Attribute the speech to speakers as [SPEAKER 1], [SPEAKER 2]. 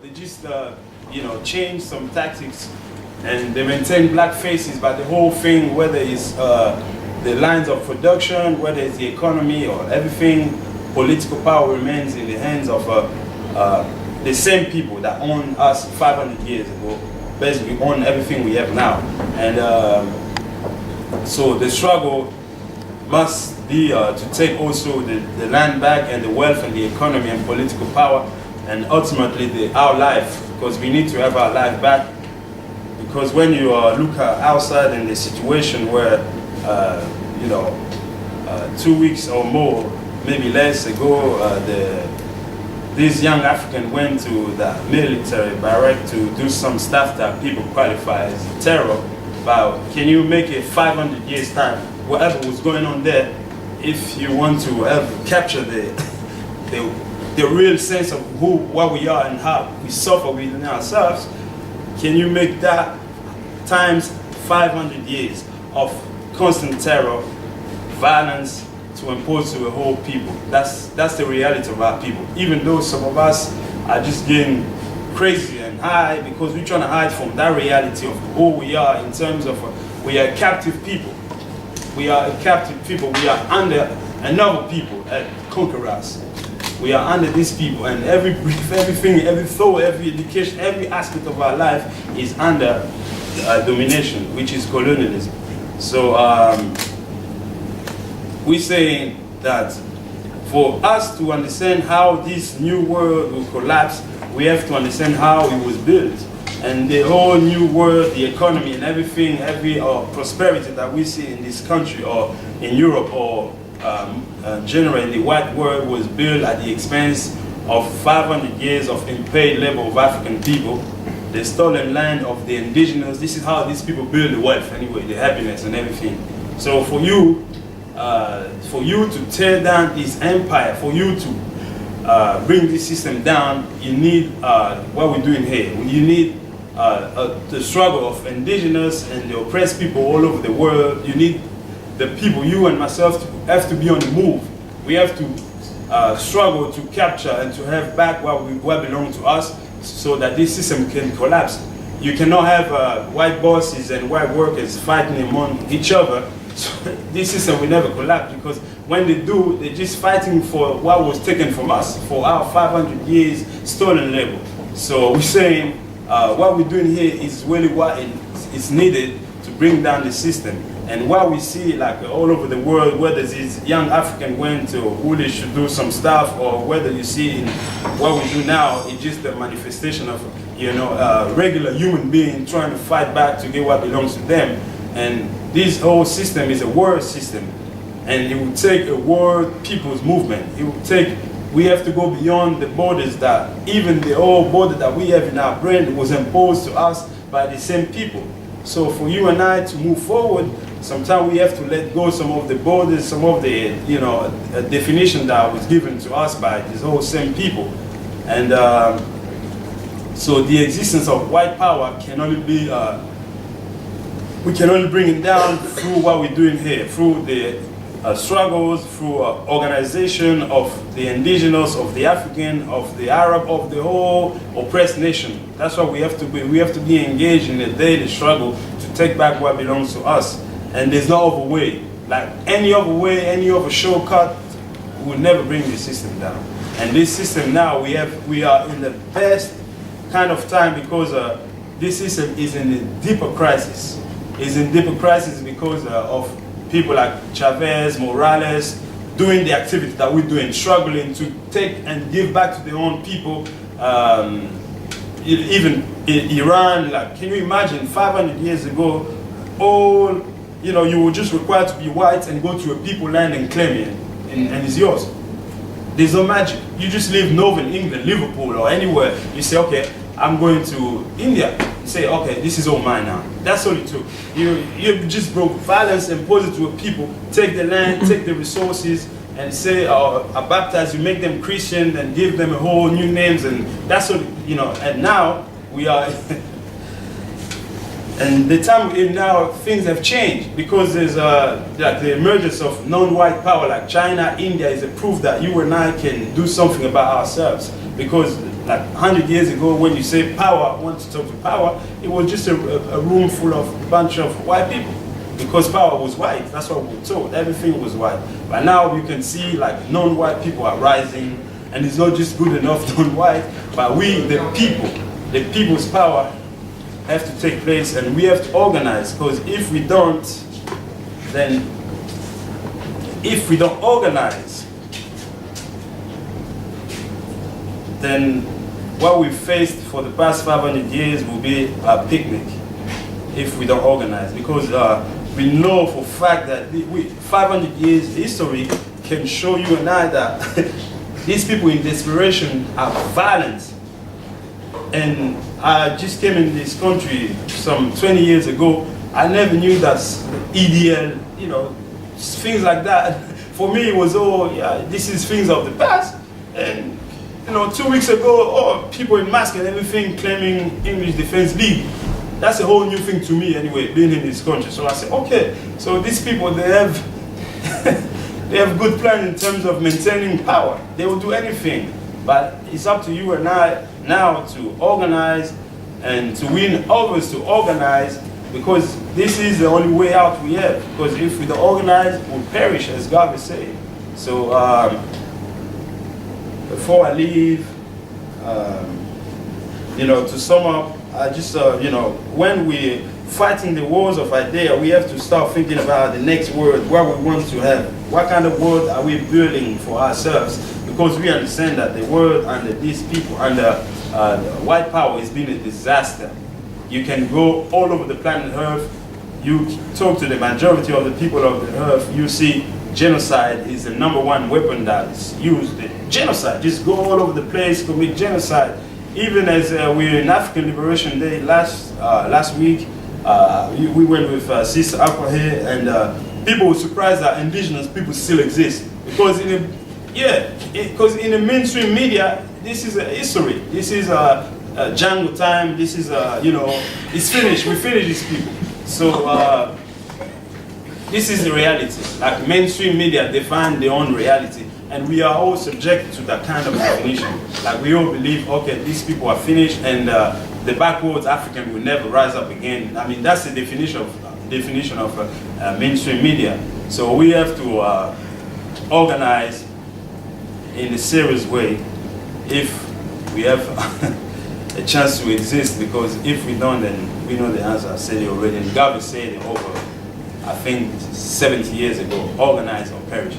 [SPEAKER 1] They just, change some tactics, and they maintain black faces, but the whole thing, whether it's the lines of production, whether it's the economy or everything, political power remains in the hands of the same people that owned us 500 years ago, basically own everything we have now. And so the struggle must be to take also the land back, and the wealth and the economy and political power, and ultimately our life, because we need to have our life back. Because when you look outside in the situation where 2 weeks or more, maybe less ago, this young African went to the military barrack to do some stuff that people qualify as terror. But can you make it 500 years time, whatever was going on there, if you want to capture the real sense of what we are and how we suffer within ourselves, can you make that times 500 years of constant terror, violence, to impose to a whole people? That's the reality of our people. Even though some of us are just getting crazy and high because we're trying to hide from that reality of who we are, in terms of we are captive people. We are a captive people. We are under another people that conquer us. We are under these people, and every brief, everything, every thought, every education, every aspect of our life is under domination, which is colonialism. So we're saying that for us to understand how this new world will collapse, we have to understand how it was built. And the whole new world, the economy and everything, every prosperity that we see in this country or in Europe or generally in the white world, was built at the expense of 500 years of unpaid labor of African people, the stolen land of the indigenous. This is how these people build the wealth anyway, the happiness and everything. So for you to tear down this empire, for you to bring this system down, you need what we're doing here. You need the struggle of indigenous and the oppressed people all over the world. You need the people, you and myself, have to be on the move. We have to struggle to capture and to have back what belongs to us, so that this system can collapse. You cannot have white bosses and white workers fighting among each other. So this system will never collapse, because when they do, they're just fighting for what was taken from us, for our 500 years stolen labor. So we're saying what we're doing here is really what is needed to bring down the system. And what we see, like all over the world, whether these young African went to who they should do some stuff, or whether you see in what we do now, it's just a manifestation of regular human being trying to fight back to get what belongs to them. And this whole system is a world system, and it will take a world people's movement. It will take. We have to go beyond the borders that even the old border that we have in our brain was imposed to us by the same people. So for you and I to move forward, sometimes we have to let go some of the borders, some of the definition that was given to us by these whole same people. And so the existence of white power can only be, we can only bring it down through what we're doing here, through the struggles, through organization of the indigenous, of the African, of the Arab, of the whole oppressed nation. That's what we have to be. We have to be engaged in the daily struggle to take back what belongs to us. And there's no other way. Like any other way, any other shortcut will never bring the system down. And this system now, we are in the best kind of time, because this system is in a deeper crisis. It's in deeper crisis because of people like Chavez, Morales, doing the activity that we're doing, struggling to take and give back to their own people. Even in Iran, like, can you imagine 500 years ago, you were just required to be white and go to a people land and claim it, and it's yours. There's no magic. You just leave Northern England, Liverpool, or anywhere. You say, okay, I'm going to India. You say, okay, this is all mine now. That's all it took. You just broke violence, impose it to a people, take the land, take the resources, and say, baptize you, make them Christian, and give them a whole new names, and that's what, and now we are, And the time we're in now, things have changed because there's like the emergence of non-white power like China, India is a proof that you and I can do something about ourselves. Because like 100 years ago, when you say power, want to talk to power, it was just a room full of a bunch of white people. Because power was white, that's what we were told, everything was white. But now you can see like non-white people are rising, and it's not just good enough non-white, but we, the people's power, have to take place, and we have to organize, because if we don't organize, then what we've faced for the past 500 years will be a picnic if we don't organize, because we know for a fact that 500 years history can show you and I that these people in desperation are violent. And I just came in this country some 20 years ago. I never knew that EDL, you know, things like that. For me, it was, oh, yeah, this is things of the past. And, you know, 2 weeks ago, oh, people in masks and everything claiming English Defense League. That's a whole new thing to me anyway, being in this country. So I said, okay, so these people, they have, they have good plan in terms of maintaining power. They will do anything. But it's up to you and I now to organize and to win others to organize, because this is the only way out we have. Because if we don't organize, we'll perish, as God is saying. So before I leave, you know, to sum up, I just, you know, when we're fighting the wars of idea, we have to start thinking about the next world, what we want to have. What kind of world are we building for ourselves? Because we understand that the world under these people, under white power, has been a disaster. You can go all over the planet Earth, you talk to the majority of the people of the Earth, you see genocide is the #1 weapon that is used. Genocide, just go all over the place, commit genocide. Even as we're in African Liberation Day last week, we went with Sister Aqua here, and people were surprised that indigenous people still exist. Because because in the mainstream media, this is a history. This is a jungle time. This is you know, it's finished. We finished these people. So this is the reality. Like mainstream media define their own reality, and we are all subject to that kind of definition. Like we all believe, okay, these people are finished, and the backwards African will never rise up again. I mean, that's the definition of mainstream media. So we have to organize in a serious way if we have a chance to exist, because if we don't, then we know the answer. I said it already, and God said it over, I think 70 years ago, organize or perish.